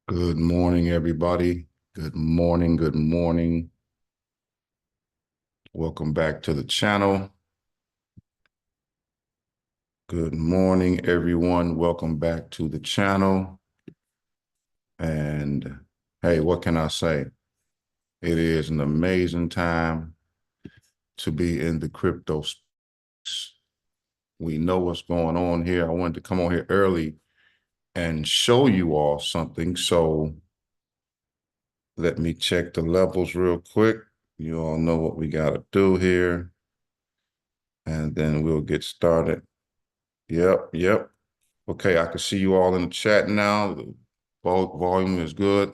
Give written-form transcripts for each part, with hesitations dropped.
Good morning, everybody. Good morning. Good morning. Welcome back to the channel. Good morning, everyone. Welcome back to the channel. And hey, what can I say? It is an amazing time to be in the crypto space. We know what's going on here. I wanted to come on here early and show you all something. So let me check the levels real quick. You all know what we got to do here. And then we'll get started. Yep. Okay, I can see you all in the chat now. The volume is good.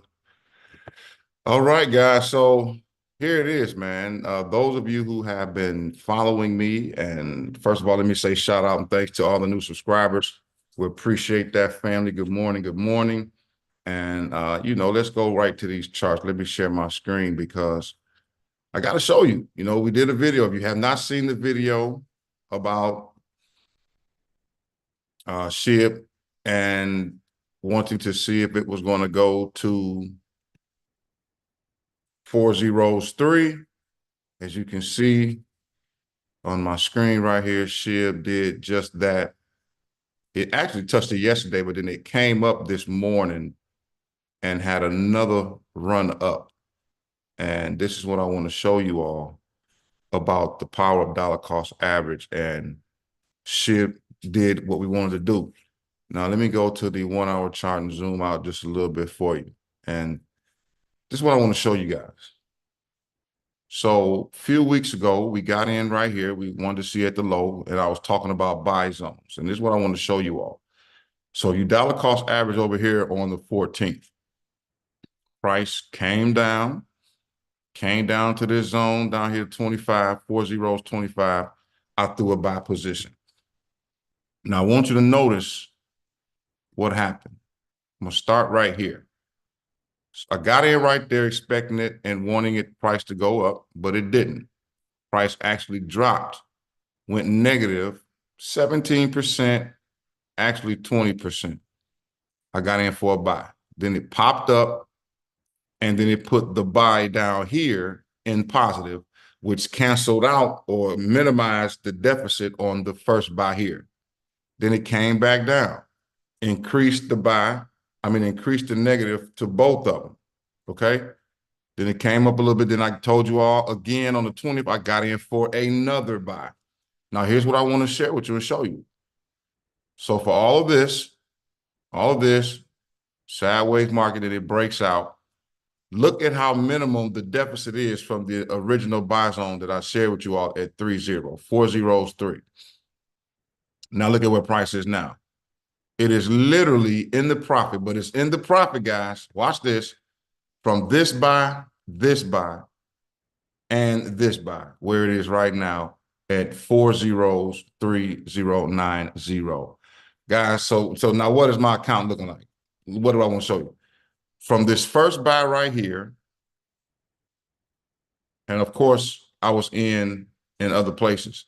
All right, guys. So here it is, man. Those of you who have been following me, and first of all, let me say shout out and thanks to all the new subscribers. We appreciate that, family. Good morning. Good morning. And, let's go right to these charts. Let me share my screen because I got to show you. We did a video. If you have not seen the video about SHIB and wanting to see if it was going to go to 403. As you can see on my screen right here, SHIB did just that. It actually touched it yesterday, but then it came up this morning and had another run up. And this is what I want to show you all about the power of dollar cost average. And SHIB did what we wanted to do. Now, let me go to the 1 hour chart and zoom out just a little bit for you. And this is what I want to show you guys. So a few weeks ago, we got in right here. We wanted to see at the low, and I was talking about buy zones. And this is what I want to show you all. So you dollar cost average over here on the 14th. Price came down to this zone down here, 25, 40 is 25. I threw a buy position. Now, I want you to notice what happened. I'm going to start right here. I got in right there expecting it and wanting it price to go up, but it didn't. Price actually dropped, went negative 17%, actually 20%. I got in for a buy. Then it popped up, and then it put the buy down here in positive, which canceled out or minimized the deficit on the first buy here. Then it came back down, increased the negative to both of them. Okay. Then it came up a little bit. Then I told you all again on the 20th, I got in for another buy. Now, here's what I want to share with you and show you. So for all of this sideways market that it breaks out, look at how minimum the deficit is from the original buy zone that I shared with you all at 30, 403. Now look at where price is now. It is literally in the profit, but it's in the profit, guys. Watch this. From this buy, and this buy, where it is right now at 403090. Guys, so now what is my account looking like? What do I want to show you? From this first buy right here, and of course, I was in other places.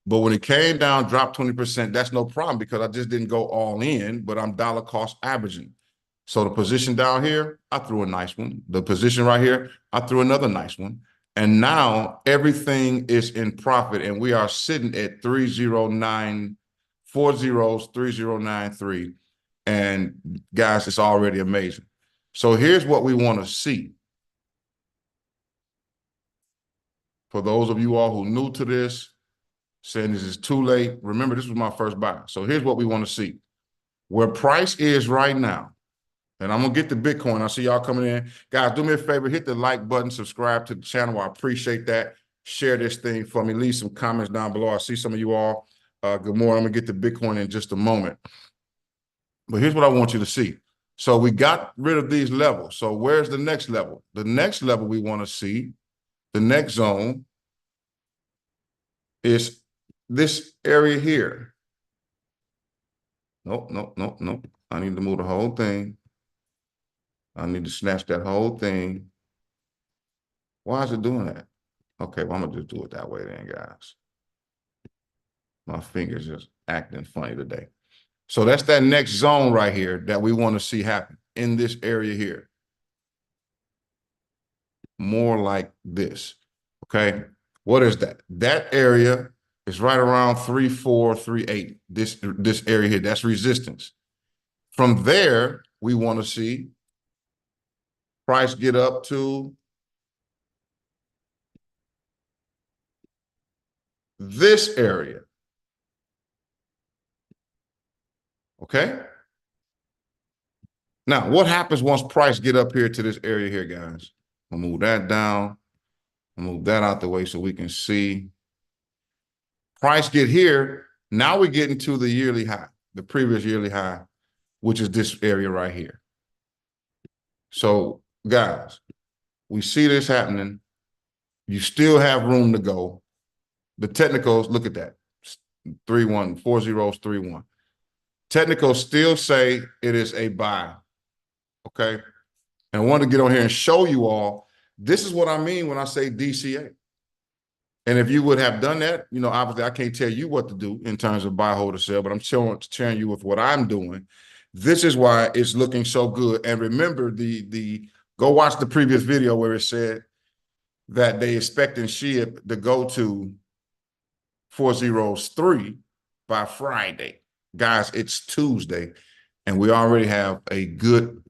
But when it came down, dropped 20%, that's no problem because I just didn't go all in, but I'm dollar cost averaging. So the position down here, I threw a nice one. The position right here, I threw another nice one. And now everything is in profit, and we are sitting at 3093. And guys, it's already amazing. So here's what we want to see. For those of you all who are new to this, saying this is too late, remember this was my first buy. So here's what we want to see. Where price is right now, and I'm going to get the Bitcoin. I see y'all coming in. Guys, do me a favor, hit the like button, subscribe to the channel. I appreciate that. Share this thing for me. Leave some comments down below. I see some of you all. Good morning. I'm going to get the Bitcoin in just a moment. But here's what I want you to see. So we got rid of these levels. So where's the next level? The next level we want to see, the next zone, is this area here. Nope. I need to move the whole thing. I need to snatch that whole thing. Why is it doing that? Okay, well, I'm going to just do it that way then, guys. My finger's just acting funny today. So that's that next zone right here that we want to see happen. in this area here. More like this, okay? What is that? That area is right around 3.438. This area here, that's resistance. From there, we want to see price get up to this area, okay? Now, what happens once price get up here to this area here, guys? I'll move that down. I'll move that out the way so we can see. Price get here. Now we're getting to the yearly high, the previous yearly high, which is this area right here. So, guys, we see this happening. You still have room to go. The technicals, look at that. 3-1, 4 zeros, 3-1. Technicals still say it is a buy. Okay. And I wanted to get on here and show you all, this is what I mean when I say DCA. And if you would have done that, you know, obviously I can't tell you what to do in terms of buy, hold, or sell, but I'm sharing you with what I'm doing. This is why it's looking so good. And remember, go watch the previous video where it said that they expecting SHIB to go to 403 by Friday. Guys, it's Tuesday, and we already have a good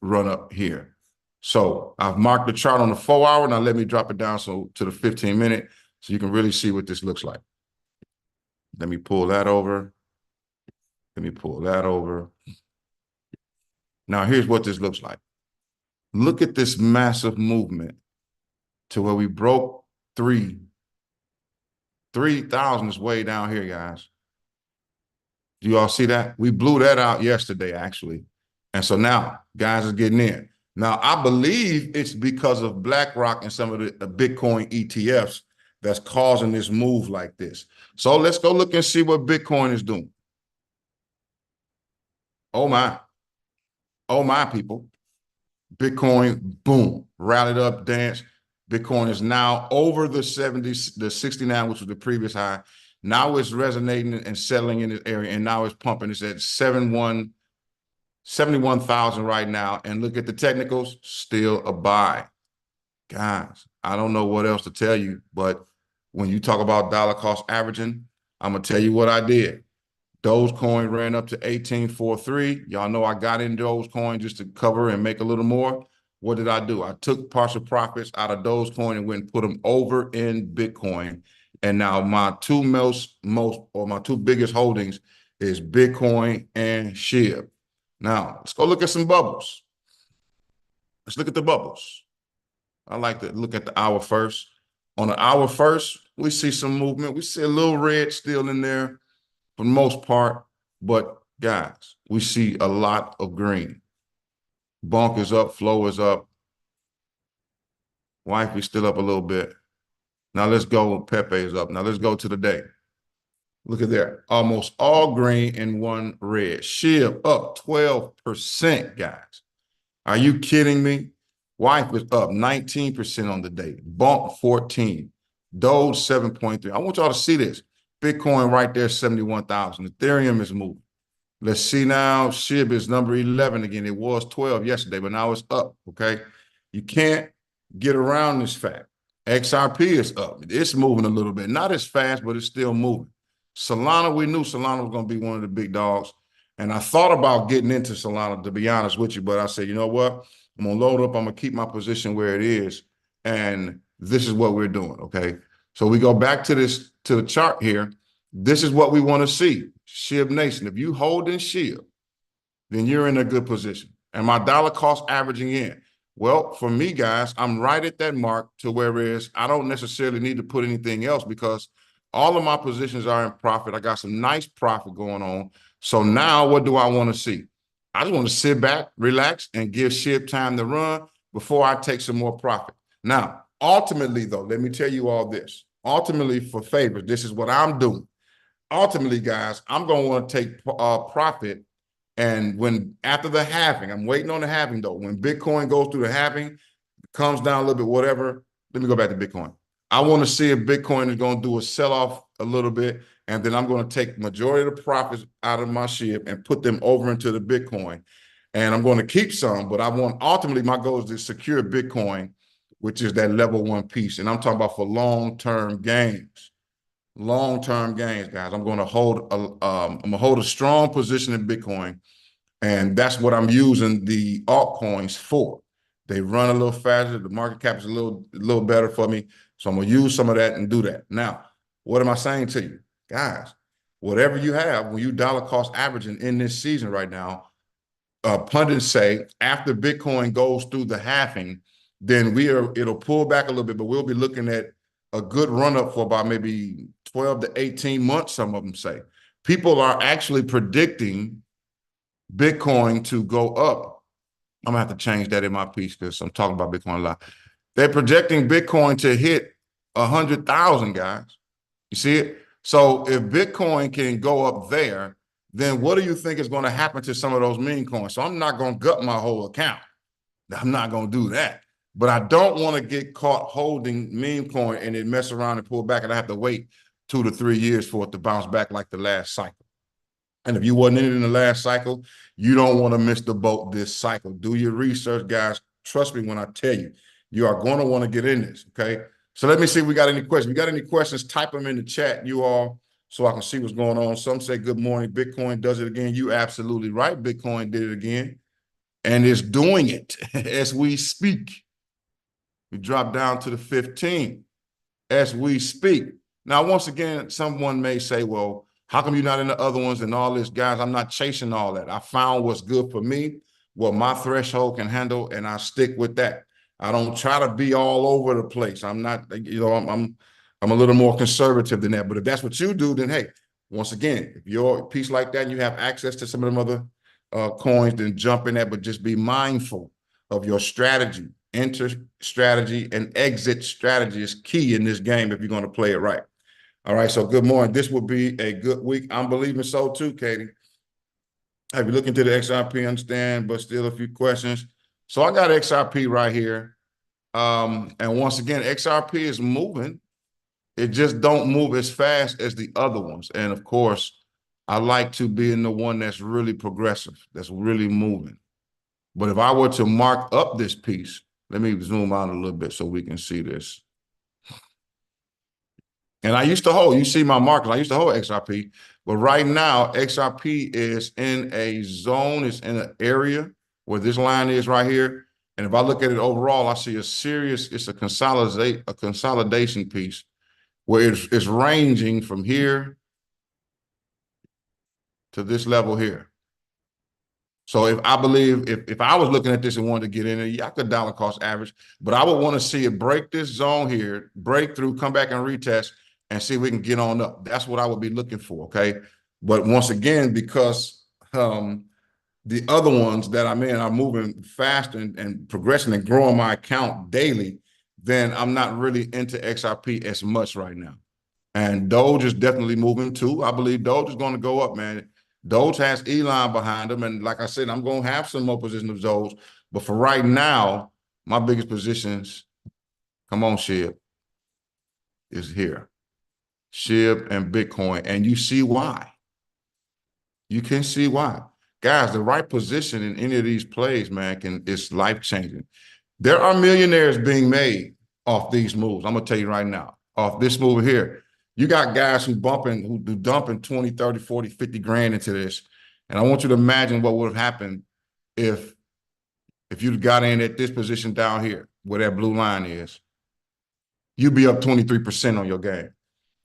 run up here. So I've marked the chart on the 4 hour. Now let me drop it down to the 15-minute so you can really see what this looks like. Let me pull that over. Let me pull that over. Now here's what this looks like. Look at this massive movement to where we broke 3,000 is way down here, guys. Do you all see that? We blew that out yesterday, actually. And so now guys are getting in. Now, I believe it's because of BlackRock and some of the Bitcoin ETFs that's causing this move like this. So let's go look and see what Bitcoin is doing. Oh my people. Bitcoin, boom, rallied up, danced. Bitcoin is now over the 69, which was the previous high. Now it's resonating and settling in this area, and now it's pumping. It's at 71,000 right now. And look at the technicals, still a buy. Guys, I don't know what else to tell you, but when you talk about dollar cost averaging, I'm going to tell you what I did. Dogecoin ran up to 18.43. Y'all know I got in Dogecoin just to cover and make a little more. What did I do? I took partial profits out of Dogecoin and went and put them over in Bitcoin. And now my two biggest holdings is Bitcoin and SHIB. Now, let's go look at some bubbles. Let's look at the bubbles. I like to look at the hour first. On the hour first, we see some movement. We see a little red still in there for the most part. But, guys, we see a lot of green. Bonk is up. Flow is up. Wife is still up a little bit. Now, let's go. Pepe is up. Now, let's go to the day. Look at there. Almost all green and one red. SHIB up 12%, guys. Are you kidding me? Wife is up 19% on the day. Bump 14. Doge 7.3. I want y'all to see this. Bitcoin right there, 71,000. Ethereum is moving. Let's see now. SHIB is number 11 again. It was 12 yesterday, but now it's up, okay? You can't get around this fact. XRP is up. It's moving a little bit. Not as fast, but it's still moving. Solana, we knew Solana was going to be one of the big dogs. And I thought about getting into Solana, to be honest with you, but I said, you know what? I'm going to load up. I'm going to keep my position where it is. And this is what we're doing, okay? So we go back to the chart here. This is what we want to see. SHIB Nation. If you hold in SHIB, then you're in a good position. And my dollar cost averaging in. Well, for me, guys, I'm right at that mark to where it is. I don't necessarily need to put anything else because all of my positions are in profit. I got some nice profit going on. So now what do I want to see? I just want to sit back, relax, and give SHIB time to run before I take some more profit. Now, ultimately, though, let me tell you all this. Ultimately, for favors, this is what I'm doing. Ultimately, guys, I'm going to want to take profit. And after the halving, I'm waiting on the halving, though. When Bitcoin goes through the halving, comes down a little bit, whatever. Let me go back to Bitcoin. I want to see if Bitcoin is going to do a sell-off a little bit, and then I'm going to take majority of the profits out of my SHIB and put them over into the Bitcoin. And I'm going to keep some, but I want, ultimately, my goal is to secure Bitcoin, which is that level one piece. And I'm talking about for long-term gains. Long-term gains, guys. I'm going to hold a strong position in Bitcoin. And that's what I'm using the altcoins for. They run a little faster. The market cap is a little better for me. So I'm going to use some of that and do that. Now, what am I saying to you? Guys, whatever you have, when you dollar cost averaging in this season right now, pundits say after Bitcoin goes through the halving, then it'll pull back a little bit, but we'll be looking at a good run up for about maybe 12 to 18 months, some of them say. People are actually predicting Bitcoin to go up. I'm gonna have to change that in my piece because I'm talking about Bitcoin a lot. They're projecting Bitcoin to hit 100,000, guys. You see it? So if Bitcoin can go up there, then what do you think is going to happen to some of those meme coins? So I'm not going to gut my whole account. I'm not going to do that. But I don't want to get caught holding meme coin and it mess around and pull back, and I have to wait 2 to 3 years for it to bounce back like the last cycle. And if you wasn't in it in the last cycle, you don't want to miss the boat this cycle. Do your research, guys. Trust me when I tell you, you are going to want to get in this, okay? So let me see if we got any questions. If you got any questions, type them in the chat, you all, so I can see what's going on. Some say, good morning, Bitcoin does it again. You absolutely right. Bitcoin did it again, and it's doing it as we speak. We dropped down to the 15 as we speak. Now, once again, someone may say, well, how come you're not in the other ones and all this? Guys, I'm not chasing all that. I found what's good for me, what my threshold can handle, and I stick with that. I don't try to be all over the place. I'm not, I'm a little more conservative than that. But if that's what you do, then hey, once again, if you're a piece like that and you have access to some of them other coins, then jump in that, but just be mindful of your strategy. Enter strategy and exit strategy is key in this game if you're going to play it right. All right, so good morning. This will be a good week. I'm believing so too, Katie. Have you looked into the XRP, understand, but still a few questions. So I got XRP right here. And once again, XRP is moving. It just don't move as fast as the other ones. And of course, I like to be in the one that's really progressive, that's really moving. But if I were to mark up this piece, let me zoom out a little bit so we can see this. And I used to hold, you see my markers, I used to hold XRP, but right now XRP is in a zone, it's in an area where this line is right here. And if I look at it overall, I see it's a consolidation piece where it's ranging from here to this level here. So if I believe, if I was looking at this and wanted to get in it, yeah, I could dollar cost average, but I would want to see it break this zone here, break through, come back and retest, and see if we can get on up. That's what I would be looking for, okay? But once again, because the other ones that I'm in are moving faster and progressing and growing my account daily, then I'm not really into XRP as much right now. And Doge is definitely moving too. I believe Doge is going to go up, man. Doge has Elon behind him. And like I said, I'm going to have some more positions of Doge. But for right now, my biggest positions, come on, SHIB, is here. SHIB and Bitcoin. And you see why. You can see why. Guys, the right position in any of these plays, man, it's life-changing. There are millionaires being made off these moves. I'm going to tell you right now, off this move here. You got guys who dumping 20, 30, 40, 50 grand into this. And I want you to imagine what would have happened if you'd got in at this position down here, where that blue line is. You'd be up 23% on your game.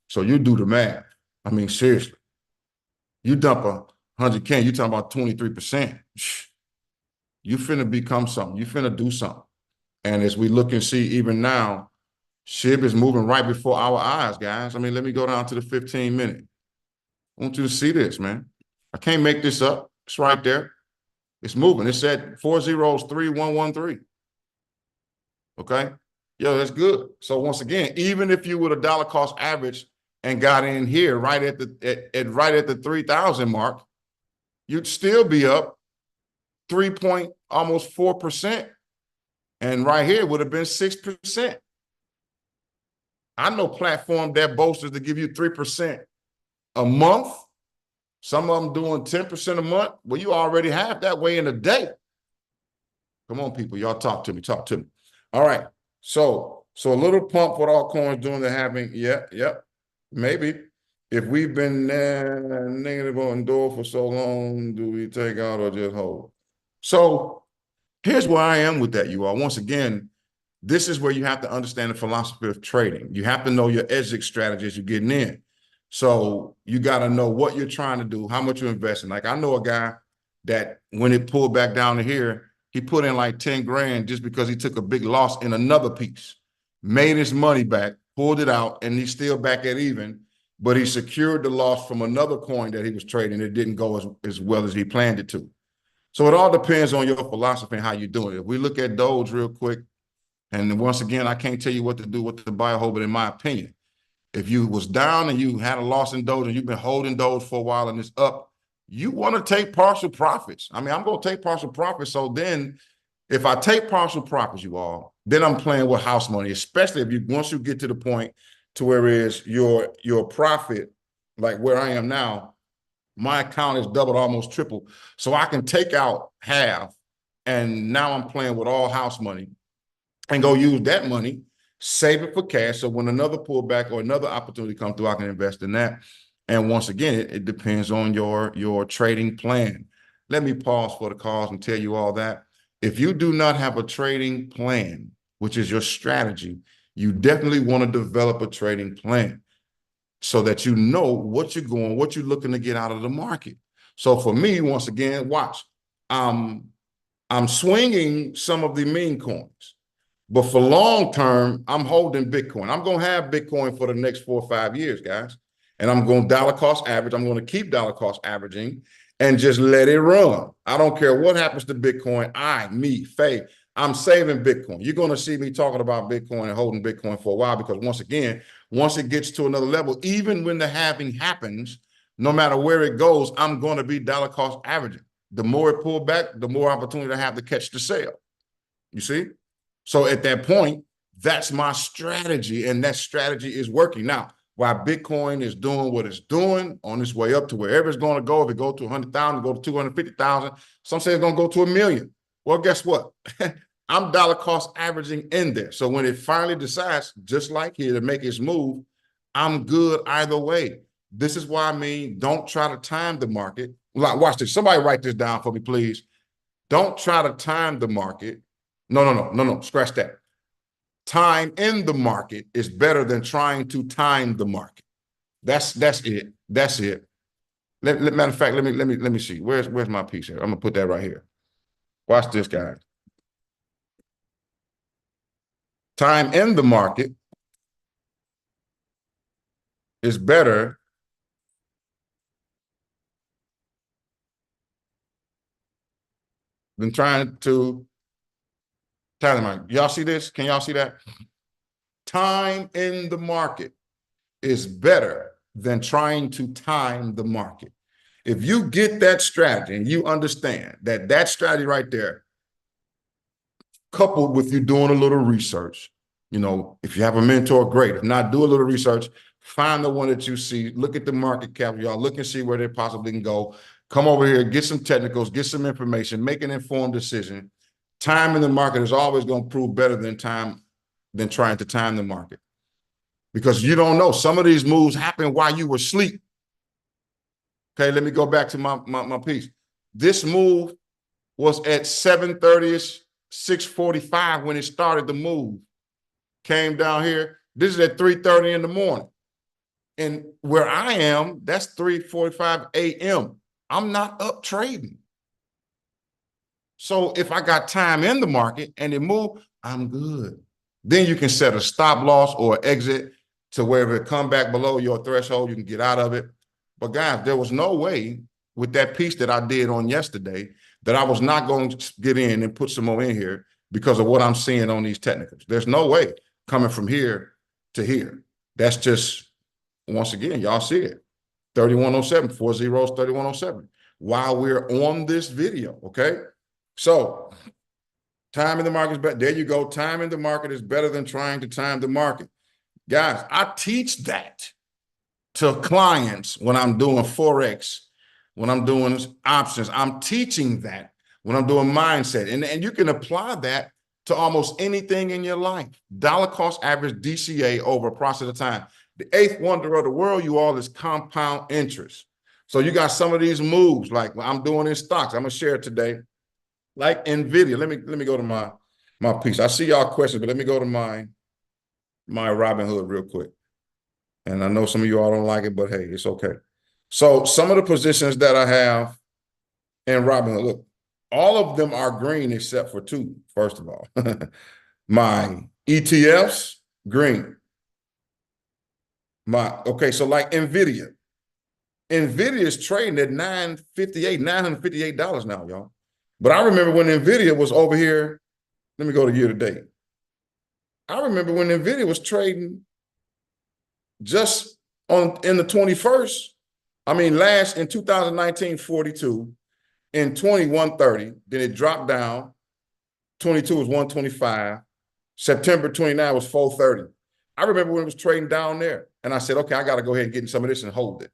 So you do the math. I mean, seriously. You dump 100K, you talking about 23%. You finna become something. You finna do something. And as we look and see even now, SHIB is moving right before our eyes, guys. I mean, let me go down to the 15-minute. I want you to see this, man. I can't make this up. It's right there. It's moving. It's at 403113. Okay? Yo, that's good. So once again, even if you would a dollar cost average and got in here right at the 3,000 mark, you'd still be up almost 4%. And right here would have been 6%. I know platform that boasts to give you 3% a month. Some of them doing 10% a month. Well, you already have that way in a day. Come on, people. Y'all talk to me. Talk to me. All right. So a little pump what all coins doing they're having. Yeah. Maybe. If we've been negative on door for so long, do we take out or just hold? So here's where I am with that, you all. Once again, this is where you have to understand the philosophy of trading. You have to know your exit strategy as you're getting in. So you got to know what you're trying to do, how much you're investing. Like I know a guy that when it pulled back down to here, he put in like 10 grand just because he took a big loss in another piece, made his money back, pulled it out, and he's still back at even, but he secured the loss from another coin that he was trading. It didn't go as well as he planned it to. So it all depends on your philosophy and how you're doing it. If we look at Doge real quick, and once again, I can't tell you what to do with the buy or hold, but in my opinion, if you was down and you had a loss in Doge and you've been holding Doge for a while and it's up, you want to take partial profits. I mean, I'm going to take partial profits. So then if I take partial profits, you all, then I'm playing with house money, especially if once you get to the point to where is your profit, like where I am now, my account is doubled, almost tripled. So I can take out half and now I'm playing with all house money and go use that money, save it for cash. So when another pullback or another opportunity comes through, I can invest in that. And once again, it depends on your trading plan. Let me pause for the cause and tell you all that. If you do not have a trading plan, which is your strategy, you definitely want to develop a trading plan so that you know what you're going, what you're looking to get out of the market. So for me, once again, watch. I'm swinging some of the meme coins. But for long term, I'm holding Bitcoin. I'm going to have Bitcoin for the next 4 or 5 years, guys. And I'm going to dollar cost average. I'm going to keep dollar cost averaging and just let it run. I don't care what happens to Bitcoin. Faye, I'm saving Bitcoin. You're going to see me talking about Bitcoin and holding Bitcoin for a while because once again, once it gets to another level, even when the halving happens, no matter where it goes, I'm going to be dollar cost averaging. The more it pull back, the more opportunity I have to catch the sale. You see? So at that point, that's my strategy, and that strategy is working. Now, while Bitcoin is doing what it's doing on its way up to wherever it's going to go, if it goes to 100,000, go to 250,000, some say it's going to go to 1 million. Well, guess what? I'm dollar cost averaging in there. So when it finally decides, just like here, to make its move, I'm good either way. This is why I mean, don't try to time the market. Watch this. Somebody write this down for me, please. Don't try to time the market. No. Scratch that. Time in the market is better than trying to time the market. That's it. That's it. Matter of fact, let me see. Where's my piece here? I'm gonna put that right here. Watch this, guys. Time in the market is better than trying to time the market. Y'all see this? Can y'all see that? Time in the market is better than trying to time the market. If you get that strategy and you understand that strategy right there, coupled with you doing a little research, if you have a mentor, great. If not, do a little research, find the one that you see, look at the market cap, y'all look and see where they possibly can go. Come over here, get some technicals, get some information, make an informed decision. Time in the market is always going to prove better than trying to time the market. Because you don't know. Some of these moves happen while you were asleep. Okay, let me go back to my piece. This move was at 7:30ish, 6:45 when it started the move. Came down here. This is at 3:30 in the morning. And where I am, that's 3:45 a.m. I'm not up trading. So if I got time in the market and it moved, I'm good. Then you can set a stop loss or exit to where if it come back below your threshold, you can get out of it. But guys, there was no way with that piece that I did on yesterday that I was not going to get in and put some more in here because of what I'm seeing on these technicals. There's no way coming from here to here. That's just, once again, y'all see it. 3107, 4 zeros, 3107. While we're on this video, okay? So time in the market is better. There you go. Time in the market is better than trying to time the market. Guys, I teach that to clients when I'm doing Forex when I'm doing options. I'm teaching that when I'm doing mindset. And you can apply that to almost anything in your life. Dollar cost average DCA over a process of time. The eighth wonder of the world, you all, is compound interest. So you got some of these moves like I'm doing in stocks. I'm gonna share it today. Like NVIDIA. Let me go to my piece. I see y'all questions, but let me go to my Robinhood real quick. And I know some of you all don't like it, but hey, it's okay. So some of the positions that I have in Robinhood, look, all of them are green except for two, first of all. My ETFs, green. So like NVIDIA. NVIDIA is trading at $958 now, y'all. But I remember when NVIDIA was over here, let me go to year to date. I remember when NVIDIA was trading just in the 21st. I mean, last in 2019, 42, in 21, 30, then it dropped down. 22 was 125. September 29 was 430. I remember when it was trading down there. And I said, okay, I got to go ahead and get in some of this and hold it.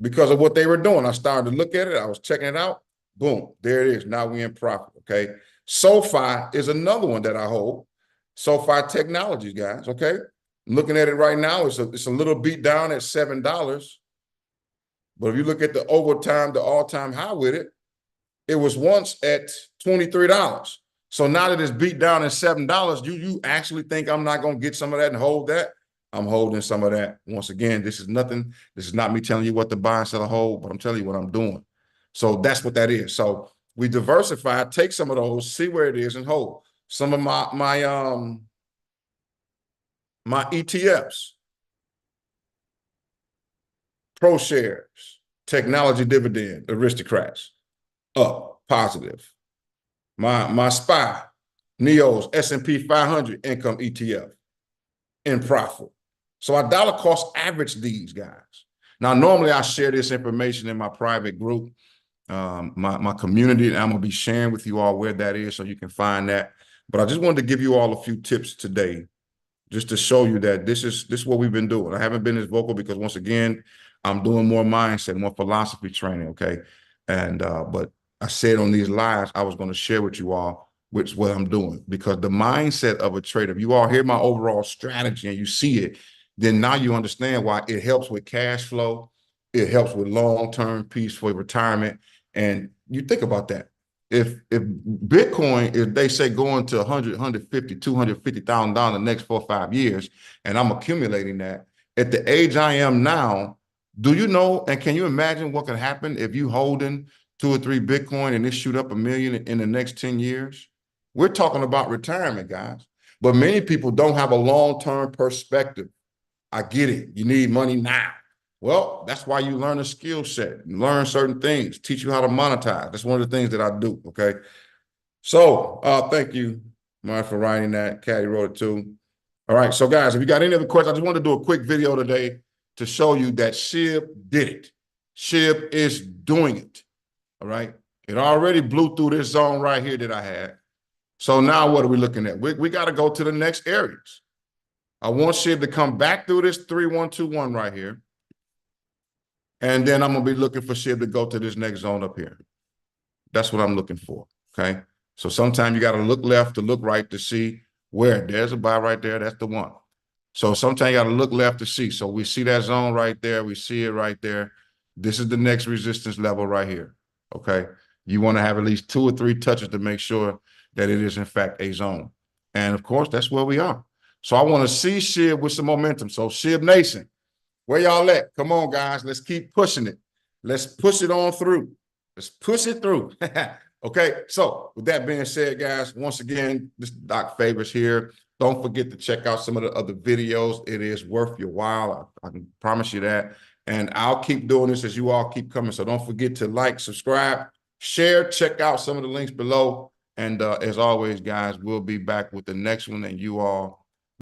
Because of what they were doing, I started to look at it. I was checking it out. Boom, there it is. Now we're in profit, okay? SoFi is another one that I hold. SoFi Technologies, guys, okay? I'm looking at it right now. It's a little beat down at $7. But if you look at the all-time high with it, it was once at $23. So now that it's beat down at $7, you actually think I'm not going to get some of that and hold that? I'm holding some of that. Once again, this is nothing. This is not me telling you what to buy and sell or hold, but I'm telling you what I'm doing. So that's what that is. So we diversify, take some of those, see where it is, and hold. Some of my ETFs, Pro Shares, Technology Dividend, Aristocrats, up, positive. My SPY, NEO's S&P 500 income ETF, in profit. So I dollar cost average these guys. Now, normally I share this information in my private group, my community, and I'm going to be sharing with you all where that is so you can find that. But I just wanted to give you all a few tips today just to show you that this is what we've been doing. I haven't been as vocal because, once again, I'm doing more mindset, more philosophy training, okay? And but I said on these lives, I was going to share with you all what I'm doing, because the mindset of a trader, if you all hear my overall strategy and you see it, then now you understand why it helps with cash flow. It helps with long-term peace for retirement. And you think about that. If Bitcoin, if they say going to 100, 150, $250,000 the next 4 or 5 years, and I'm accumulating that at the age I am now, do you know, and can you imagine what could happen if you holding 2 or 3 Bitcoin and it shoot up $1 million in the next 10 years? We're talking about retirement, guys. But many people don't have a long-term perspective. I get it. You need money now. Well, that's why you learn a skill set, learn certain things, teach you how to monetize. That's one of the things that I do, okay? So thank you, Mike, for writing that. Caddy wrote it too. All right, so guys, if you got any other questions, I just wanted to do a quick video today to show you that SHIB did it. SHIB is doing it, all right? It already blew through this zone right here that I had. So now what are we looking at? We got to go to the next areas. I want SHIB to come back through this 3121 right here. And then I'm going to be looking for SHIB to go to this next zone up here. That's what I'm looking for, okay? So sometimes you got to look left to look right to see where. There's a buy right there. That's the one. So sometimes you got to look left to see. So we see that zone right there. We see it right there. This is the next resistance level right here, okay? You want to have at least 2 or 3 touches to make sure that it is, in fact, a zone. And, of course, that's where we are. So I want to see SHIB with some momentum. So SHIB Nation, where y'all at? Come on, guys. Let's keep pushing it. Let's push it on through. Let's push it through. Okay, so with that being said, guys, once again, this is Doc Favors here. Don't forget to check out some of the other videos. It is worth your while. I can promise you that. And I'll keep doing this as you all keep coming. So don't forget to like, subscribe, share, check out some of the links below. And as always, guys, we'll be back with the next one. And you all